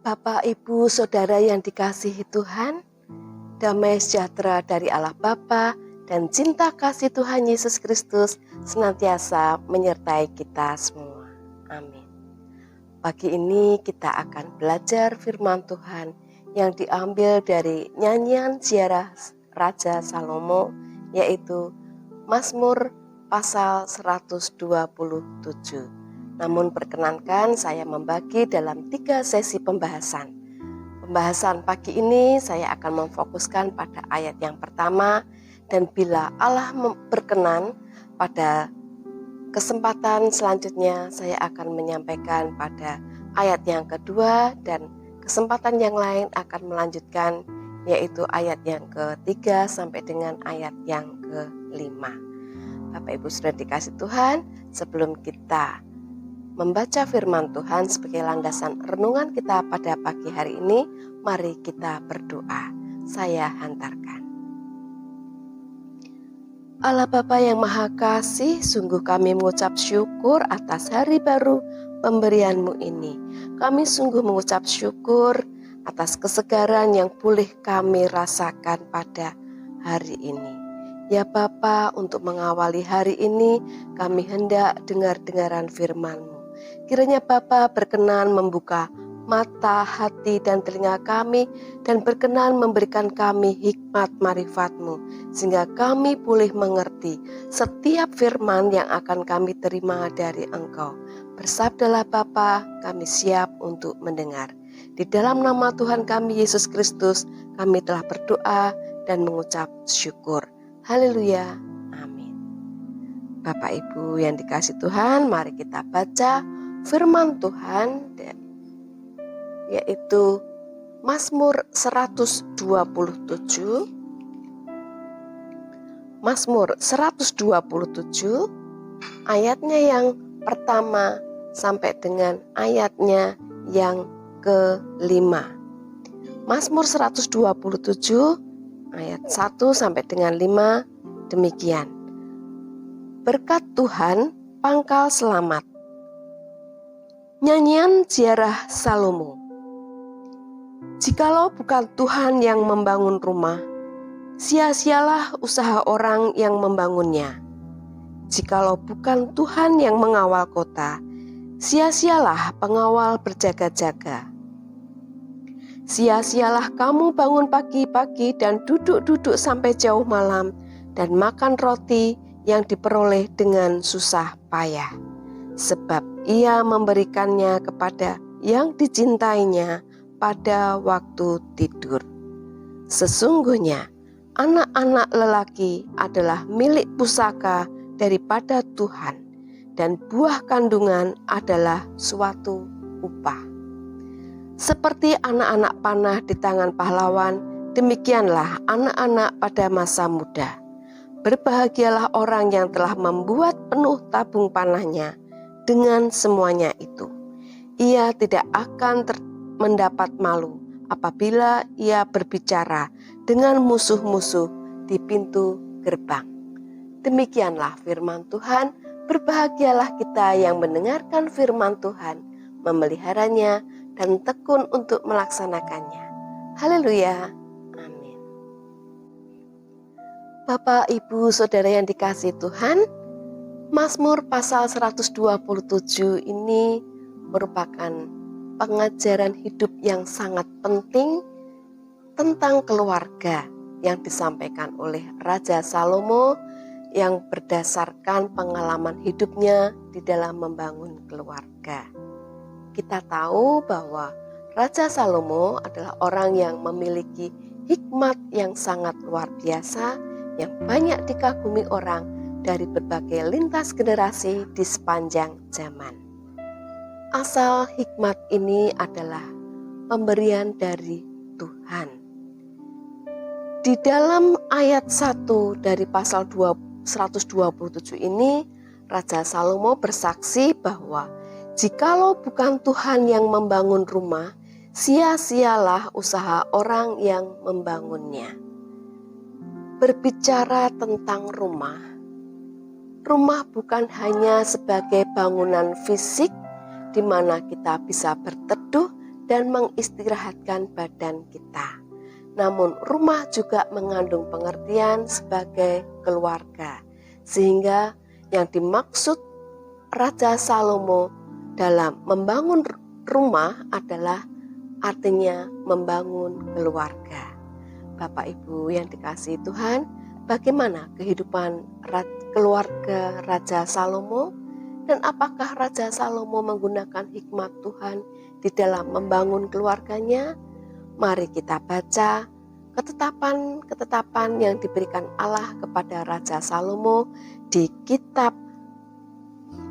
Bapak, Ibu, Saudara yang dikasihi Tuhan, damai sejahtera dari Allah Bapa dan cinta kasih Tuhan Yesus Kristus senantiasa menyertai kita semua. Amin. Pagi ini kita akan belajar firman Tuhan yang diambil dari nyanyian ziarah Raja Salomo, yaitu Mazmur pasal 127. Namun perkenankan saya membagi dalam 3 sesi pembahasan. Pembahasan pagi ini saya akan memfokuskan pada ayat yang pertama, dan bila Allah berkenan pada kesempatan selanjutnya saya akan menyampaikan pada ayat yang kedua, dan kesempatan yang lain akan melanjutkan yaitu ayat yang ketiga sampai dengan ayat yang kelima. Bapak Ibu sudah dikasih Tuhan, sebelum kita membaca firman Tuhan sebagai landasan renungan kita pada pagi hari ini, mari kita berdoa. Saya hantarkan. Allah Bapa yang Maha Kasih, sungguh kami mengucap syukur atas hari baru pemberian-Mu ini. Kami sungguh mengucap syukur atas kesegaran yang boleh kami rasakan pada hari ini. Ya Bapa, untuk mengawali hari ini kami hendak dengar-dengaran firman-Mu. Kiranya Bapa berkenan membuka mata, hati, dan telinga kami, dan berkenan memberikan kami hikmat marifat-Mu, sehingga kami boleh mengerti setiap firman yang akan kami terima dari Engkau. Bersabdalah Bapa, kami siap untuk mendengar. Di dalam nama Tuhan kami Yesus Kristus, kami telah berdoa dan mengucap syukur. Haleluya, amin. Bapak Ibu yang dikasih Tuhan, mari kita baca firman Tuhan, yaitu Mazmur 127. Mazmur 127 ayatnya yang pertama sampai dengan ayatnya yang kelima. Mazmur 127 ayat 1 sampai dengan 5 demikian. Berkat Tuhan pangkal selamat. Nyanyian ziarah Salomo. Jikalau bukan Tuhan yang membangun rumah, sia-sialah usaha orang yang membangunnya. Jikalau bukan Tuhan yang mengawal kota, sia-sialah pengawal berjaga-jaga. Sia-sialah kamu bangun pagi-pagi dan duduk-duduk sampai jauh malam, dan makan roti yang diperoleh dengan susah payah. Sebab ia memberikannya kepada yang dicintainya pada waktu tidur. Sesungguhnya anak-anak lelaki adalah milik pusaka daripada Tuhan, dan buah kandungan adalah suatu upah. Seperti anak-anak panah di tangan pahlawan, demikianlah anak-anak pada masa muda. Berbahagialah orang yang telah membuat penuh tabung panahnya. Dengan semuanya itu, ia tidak akan mendapat malu apabila ia berbicara dengan musuh-musuh di pintu gerbang. Demikianlah firman Tuhan. Berbahagialah kita yang mendengarkan firman Tuhan, memeliharanya, dan tekun untuk melaksanakannya. Haleluya, amin. Bapak, Ibu, Saudara yang dikasihi Tuhan, Mazmur pasal 127 ini merupakan pengajaran hidup yang sangat penting tentang keluarga yang disampaikan oleh Raja Salomo yang berdasarkan pengalaman hidupnya di dalam membangun keluarga. Kita tahu bahwa Raja Salomo adalah orang yang memiliki hikmat yang sangat luar biasa, yang banyak dikagumi orang dari berbagai lintas generasi di sepanjang zaman. Asal hikmat ini adalah pemberian dari Tuhan. Di dalam ayat 1 dari pasal 127 ini, Raja Salomo bersaksi bahwa jikalau bukan Tuhan yang membangun rumah, sia-sialah usaha orang yang membangunnya. Berbicara tentang rumah bukan hanya sebagai bangunan fisik di mana kita bisa berteduh dan mengistirahatkan badan kita. Namun rumah juga mengandung pengertian sebagai keluarga, sehingga yang dimaksud Raja Salomo dalam membangun rumah adalah artinya membangun keluarga. Bapak Ibu yang dikasihi Tuhan, bagaimana kehidupan keluarga Raja Salomo? Dan apakah Raja Salomo menggunakan hikmat Tuhan di dalam membangun keluarganya? Mari kita baca ketetapan-ketetapan yang diberikan Allah kepada Raja Salomo di kitab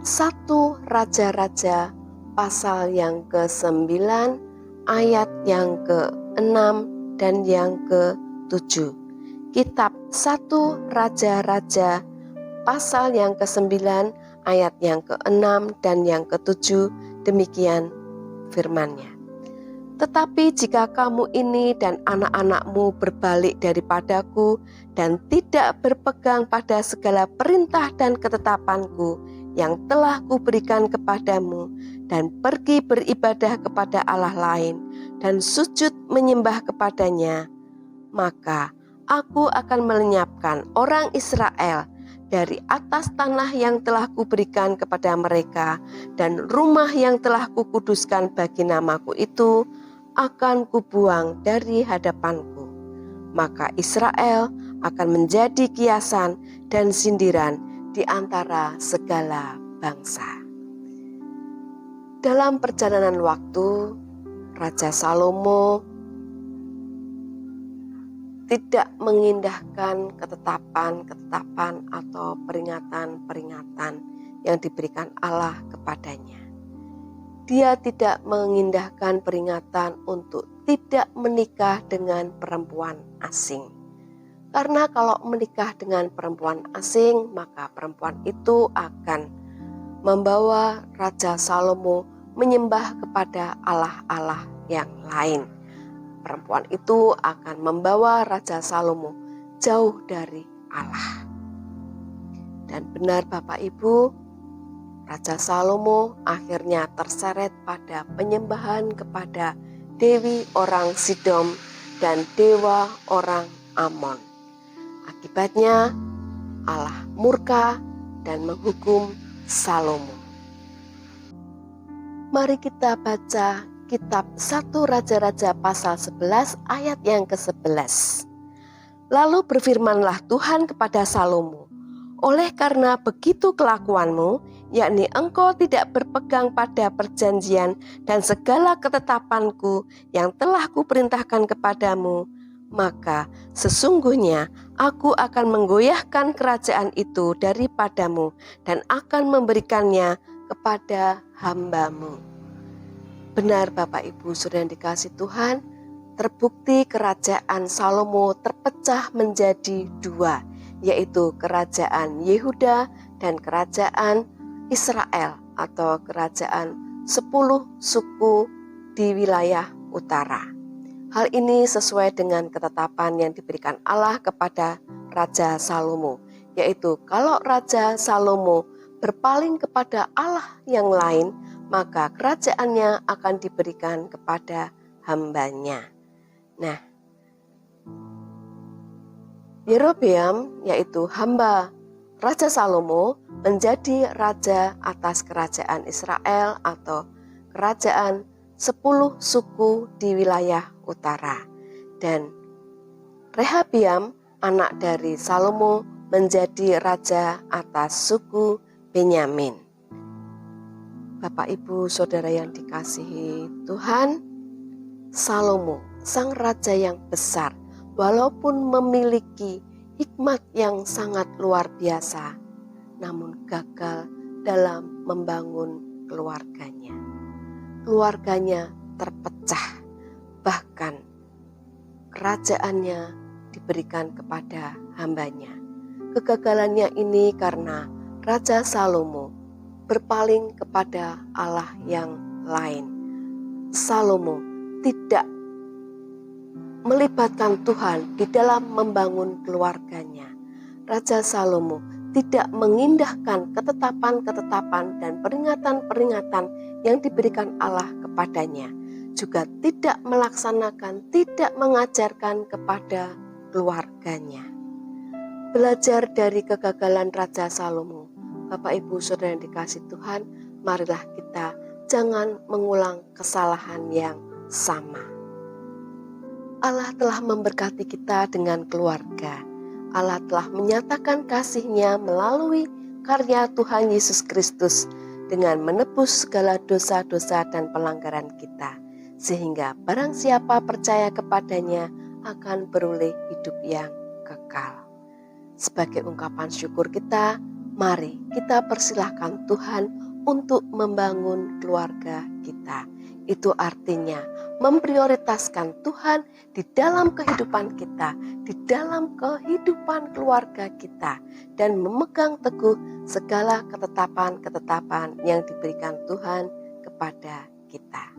1 Raja-Raja pasal yang ke-9 ayat yang ke-6 dan yang ke-7. Kitab 1 Raja-Raja pasal yang ke-9 ayat yang ke-6 dan yang ke-7, demikian firman-Nya. Tetapi jika kamu ini dan anak-anakmu berbalik daripadaku dan tidak berpegang pada segala perintah dan ketetapanku yang telah kuberikan kepadamu, dan pergi beribadah kepada Allah lain dan sujud menyembah kepadanya, maka aku akan melenyapkan orang Israel dari atas tanah yang telah kuberikan kepada mereka, dan rumah yang telah kukuduskan bagi namaku itu akan kubuang dari hadapanku. Maka Israel akan menjadi kiasan dan sindiran di antara segala bangsa. Dalam perjalanan waktu, Raja Salomo tidak mengindahkan ketetapan-ketetapan atau peringatan-peringatan yang diberikan Allah kepadanya. Dia tidak mengindahkan peringatan untuk tidak menikah dengan perempuan asing. Karena kalau menikah dengan perempuan asing, maka perempuan itu akan membawa Raja Salomo menyembah kepada allah-allah yang lain. Perempuan itu akan membawa Raja Salomo jauh dari Allah. Dan benar Bapak Ibu, Raja Salomo akhirnya terseret pada penyembahan kepada dewi orang Sidom dan dewa orang Amon. Akibatnya Allah murka dan menghukum Salomo. Mari kita baca kitab 1 Raja-Raja pasal 11 ayat yang ke-11. Lalu berfirmanlah Tuhan kepada Salomo, oleh karena begitu kelakuanmu, yakni engkau tidak berpegang pada perjanjian dan segala ketetapanku yang telah kuperintahkan kepadamu, maka sesungguhnya aku akan menggoyahkan kerajaan itu daripadamu dan akan memberikannya kepada hambamu. Benar Bapak Ibu Saudara yang dikasihi Tuhan, terbukti kerajaan Salomo terpecah menjadi dua, yaitu kerajaan Yehuda dan kerajaan Israel atau kerajaan 10 suku di wilayah utara. Hal ini sesuai dengan ketetapan yang diberikan Allah kepada Raja Salomo, yaitu kalau Raja Salomo berpaling kepada Allah yang lain, maka kerajaannya akan diberikan kepada hambanya. Nah, Yerobeam yaitu hamba Raja Salomo menjadi raja atas kerajaan Israel atau kerajaan 10 suku di wilayah utara. Dan Rehabiam anak dari Salomo menjadi raja atas suku Benyamin. Bapak Ibu Saudara yang dikasihi Tuhan, Salomo sang raja yang besar walaupun memiliki hikmat yang sangat luar biasa, namun gagal dalam membangun keluarganya. Keluarganya terpecah, bahkan kerajaannya diberikan kepada hambanya. Kegagalannya ini karena Raja Salomo berpaling kepada Allah yang lain. Salomo tidak melibatkan Tuhan di dalam membangun keluarganya. Raja Salomo tidak mengindahkan ketetapan-ketetapan dan peringatan-peringatan yang diberikan Allah kepadanya. juga tidak melaksanakan, tidak mengajarkan kepada keluarganya. Belajar dari kegagalan Raja Salomo. Bapak Ibu Saudara yang dikasihi Tuhan, marilah kita jangan mengulang kesalahan yang sama. Allah telah memberkati kita dengan keluarga. Allah telah menyatakan kasih-Nya melalui karya Tuhan Yesus Kristus dengan menebus segala dosa-dosa dan pelanggaran kita, sehingga barang siapa percaya kepadanya akan beroleh hidup yang kekal. Sebagai ungkapan syukur kita, mari kita persilahkan Tuhan untuk membangun keluarga kita. Itu artinya memprioritaskan Tuhan di dalam kehidupan kita, di dalam kehidupan keluarga kita, dan memegang teguh segala ketetapan-ketetapan yang diberikan Tuhan kepada kita.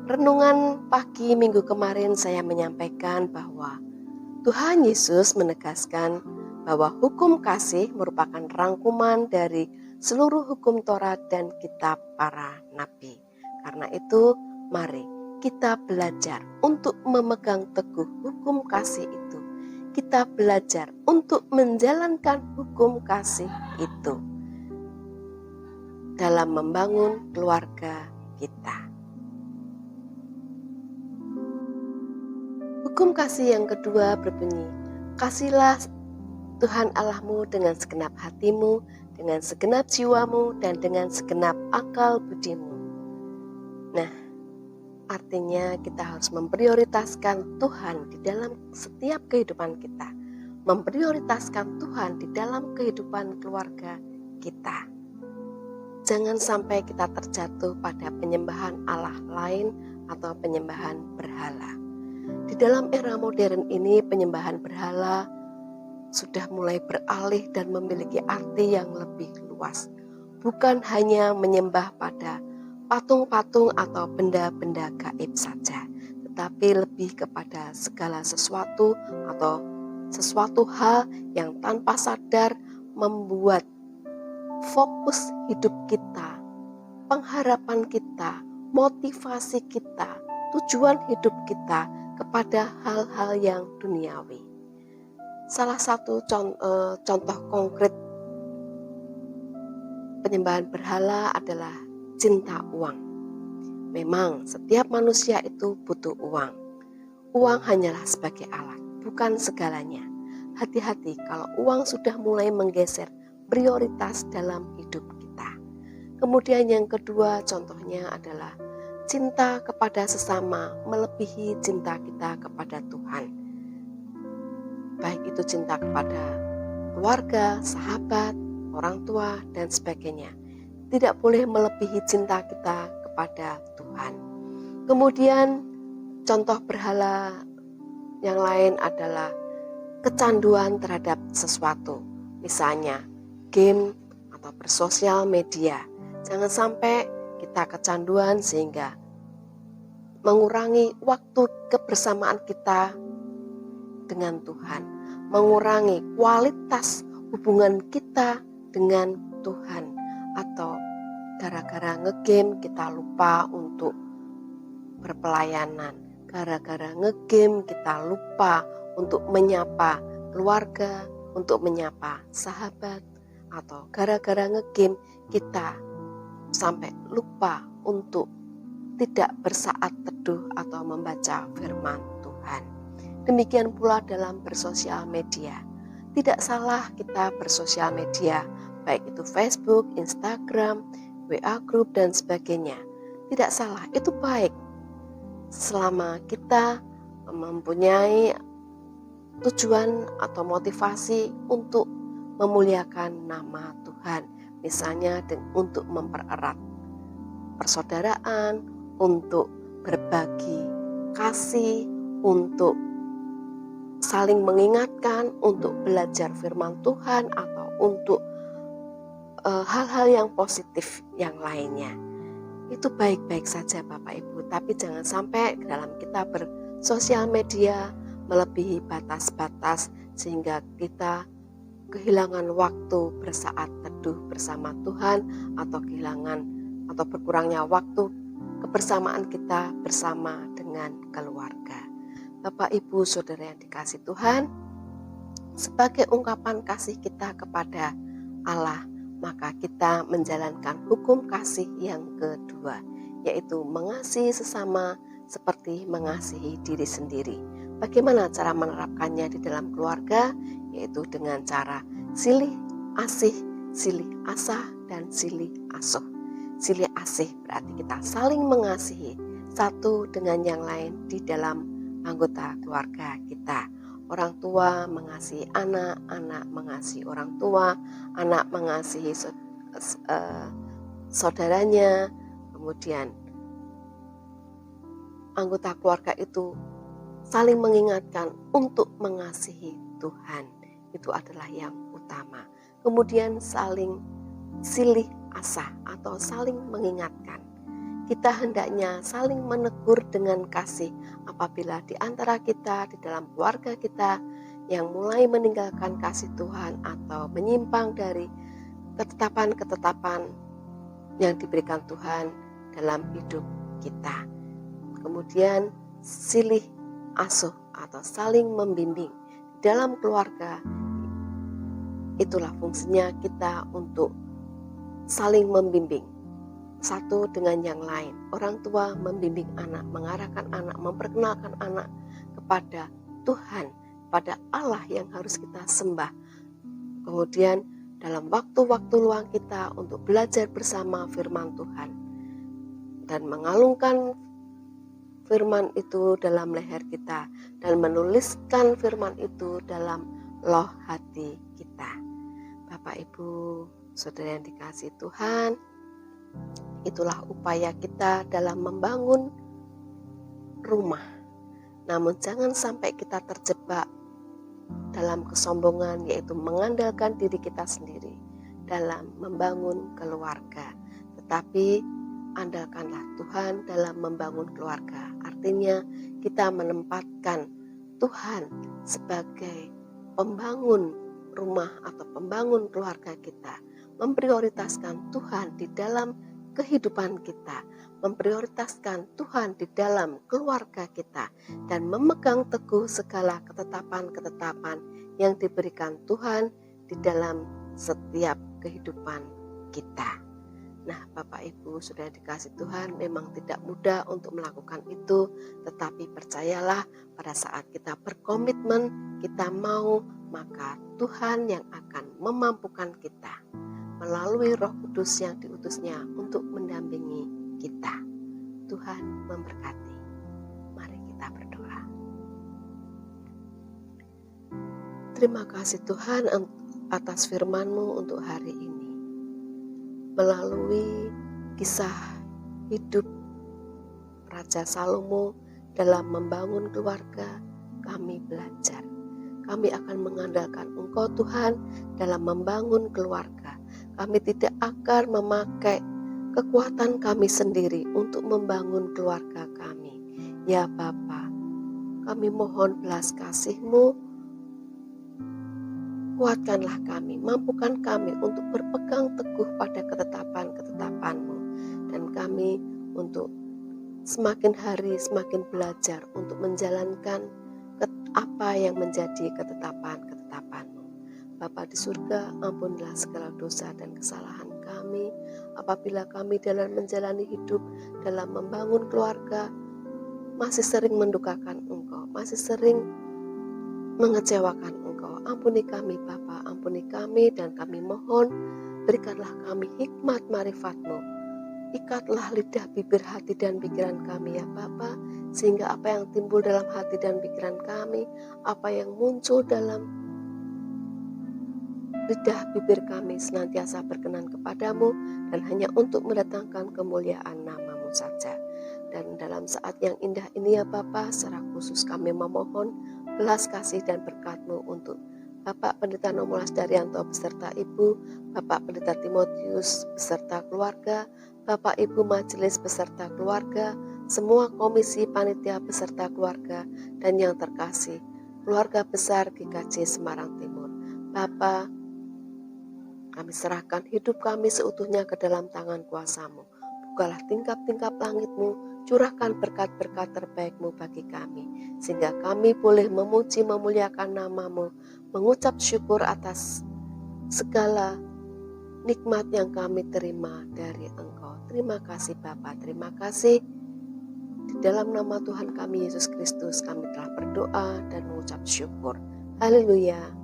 Renungan pagi minggu kemarin saya menyampaikan bahwa Tuhan Yesus menegaskan bahwa hukum kasih merupakan rangkuman dari seluruh hukum Taurat dan kitab para nabi. Karena itu, mari kita belajar untuk memegang teguh hukum kasih itu. Kita belajar untuk menjalankan hukum kasih itu dalam membangun keluarga kita. Hukum kasih yang kedua berbunyi, kasihlah Tuhan Allahmu dengan segenap hatimu, dengan segenap jiwamu, dan dengan segenap akal budimu. Nah, artinya kita harus memprioritaskan Tuhan di dalam setiap kehidupan kita. Memprioritaskan Tuhan di dalam kehidupan keluarga kita. Jangan sampai kita terjatuh pada penyembahan Allah lain atau penyembahan berhala. Di dalam era modern ini, penyembahan berhala sudah mulai beralih dan memiliki arti yang lebih luas. Bukan hanya menyembah pada patung-patung atau benda-benda gaib saja, tetapi lebih kepada segala sesuatu atau sesuatu hal yang tanpa sadar membuat fokus hidup kita, pengharapan kita, motivasi kita, tujuan hidup kita kepada hal-hal yang duniawi. Salah satu contoh konkret penyembahan berhala adalah cinta uang. Memang setiap manusia itu butuh uang. Uang hanyalah sebagai alat, bukan segalanya. Hati-hati kalau uang sudah mulai menggeser prioritas dalam hidup kita. Kemudian yang kedua contohnya adalah cinta kepada sesama melebihi cinta kita kepada Tuhan. Baik itu cinta kepada keluarga, sahabat, orang tua, dan sebagainya. Tidak boleh melebihi cinta kita kepada Tuhan. Kemudian contoh berhala yang lain adalah kecanduan terhadap sesuatu. Misalnya game atau bersosial media. Jangan sampai kita kecanduan sehingga mengurangi waktu kebersamaan kita dengan Tuhan. Mengurangi kualitas hubungan kita dengan Tuhan. Atau gara-gara ngegame kita lupa untuk berpelayanan. Gara-gara ngegame kita lupa untuk menyapa keluarga, untuk menyapa sahabat. Atau gara-gara ngegame kita sampai lupa untuk tidak bersaat teduh atau membaca firman Tuhan. Demikian pula dalam bersosial media. Tidak salah kita bersosial media, baik itu Facebook, Instagram, WA Group, dan sebagainya. Tidak salah, itu baik. Selama kita mempunyai tujuan atau motivasi untuk memuliakan nama Tuhan. Misalnya untuk mempererat persaudaraan, untuk berbagi kasih, untuk saling mengingatkan, untuk belajar firman Tuhan, atau untuk hal-hal yang positif yang lainnya. Itu baik-baik saja Bapak Ibu, tapi jangan sampai dalam kita bersosial media melebihi batas-batas sehingga kita kehilangan waktu bersaat teduh bersama Tuhan, atau kehilangan atau berkurangnya waktu kebersamaan kita bersama dengan keluarga. Bapak, Ibu, Saudara yang dikasihi Tuhan, sebagai ungkapan kasih kita kepada Allah, maka kita menjalankan hukum kasih yang kedua, yaitu mengasihi sesama seperti mengasihi diri sendiri. Bagaimana cara menerapkannya di dalam keluarga? Yaitu dengan cara silih asih, silih asah, dan silih asuh. Silih asih berarti kita saling mengasihi satu dengan yang lain di dalam anggota keluarga kita. Orang tua mengasihi anak, anak mengasihi orang tua, anak mengasihi saudaranya, kemudian anggota keluarga itu saling mengingatkan untuk mengasihi Tuhan. Itu adalah yang utama. Kemudian saling silih asah atau saling mengingatkan. Kita hendaknya saling menegur dengan kasih apabila di antara kita, di dalam keluarga kita yang mulai meninggalkan kasih Tuhan atau menyimpang dari ketetapan-ketetapan yang diberikan Tuhan dalam hidup kita. Kemudian silih asuh atau saling membimbing dalam keluarga. Itulah fungsinya kita untuk saling membimbing satu dengan yang lain. Orang tua membimbing anak, mengarahkan anak, memperkenalkan anak kepada Tuhan, pada Allah yang harus kita sembah. Kemudian dalam waktu-waktu luang kita untuk belajar bersama firman Tuhan dan mengalungkan firman itu dalam leher kita dan menuliskan firman itu dalam loh hati kita. Bapak, Ibu, Saudara yang dikasihi Tuhan, itulah upaya kita dalam membangun rumah. Namun jangan sampai kita terjebak dalam kesombongan, yaitu mengandalkan diri kita sendiri dalam membangun keluarga. Tetapi andalkanlah Tuhan dalam membangun keluarga. Artinya kita menempatkan Tuhan sebagai pembangun rumah atau pembangun keluarga kita. Memprioritaskan Tuhan di dalam kehidupan kita, memprioritaskan Tuhan di dalam keluarga kita, dan memegang teguh segala ketetapan-ketetapan yang diberikan Tuhan di dalam setiap kehidupan kita. Nah, Bapak, Ibu, sudah dikasih Tuhan, memang tidak mudah untuk melakukan itu, tetapi percayalah pada saat kita berkomitmen, kita mau, maka Tuhan yang akan memampukan kita melalui Roh Kudus yang diutusnya untuk mendampingi kita. Tuhan memberkati. Mari kita berdoa. Terima kasih Tuhan atas firman-Mu untuk hari ini. Melalui kisah hidup Raja Salomo dalam membangun keluarga, kami belajar. Kami akan mengandalkan Engkau Tuhan dalam membangun keluarga. Kami tidak akan memakai kekuatan kami sendiri untuk membangun keluarga kami. Ya Bapa, kami mohon belas kasih-Mu, kuatkanlah kami, mampukan kami untuk berpegang teguh pada ketetapan-ketetapan-Mu. Dan kami untuk semakin hari semakin belajar untuk menjalankan apa yang menjadi ketetapan-ketetapan-Mu. Bapa di surga, ampunilah segala dosa dan kesalahan kami apabila kami dalam menjalani hidup, dalam membangun keluarga, masih sering mendukakan Engkau, masih sering mengecewakan Engkau. Ampuni kami Bapa, ampuni kami, dan kami mohon berikanlah kami hikmat marifat-Mu. Ikatlah lidah, bibir, hati, dan pikiran kami ya Bapa, sehingga apa yang timbul dalam hati dan pikiran kami, apa yang muncul dalam lidah bibir kami senantiasa berkenan kepadamu dan hanya untuk mendatangkan kemuliaan nama-Mu saja. Dan dalam saat yang indah ini ya Bapa, secara khusus kami memohon belas kasih dan berkat-Mu untuk Bapak Pendeta Nomolas Daryanto beserta Ibu, Bapak Pendeta Timotius beserta keluarga, Bapak Ibu Majelis beserta keluarga, semua komisi panitia beserta keluarga, dan yang terkasih, keluarga besar GKJ Semarang Timur. Bapa, kami serahkan hidup kami seutuhnya ke dalam tangan kuasa-Mu. bukalah tingkap-tingkap langit-Mu, curahkan berkat-berkat terbaik-Mu bagi kami, sehingga kami boleh memuji memuliakan nama-Mu, mengucap syukur atas segala nikmat yang kami terima dari Engkau. Terima kasih Bapa, terima kasih. Di dalam nama Tuhan kami Yesus Kristus kami telah berdoa dan mengucap syukur. Haleluya.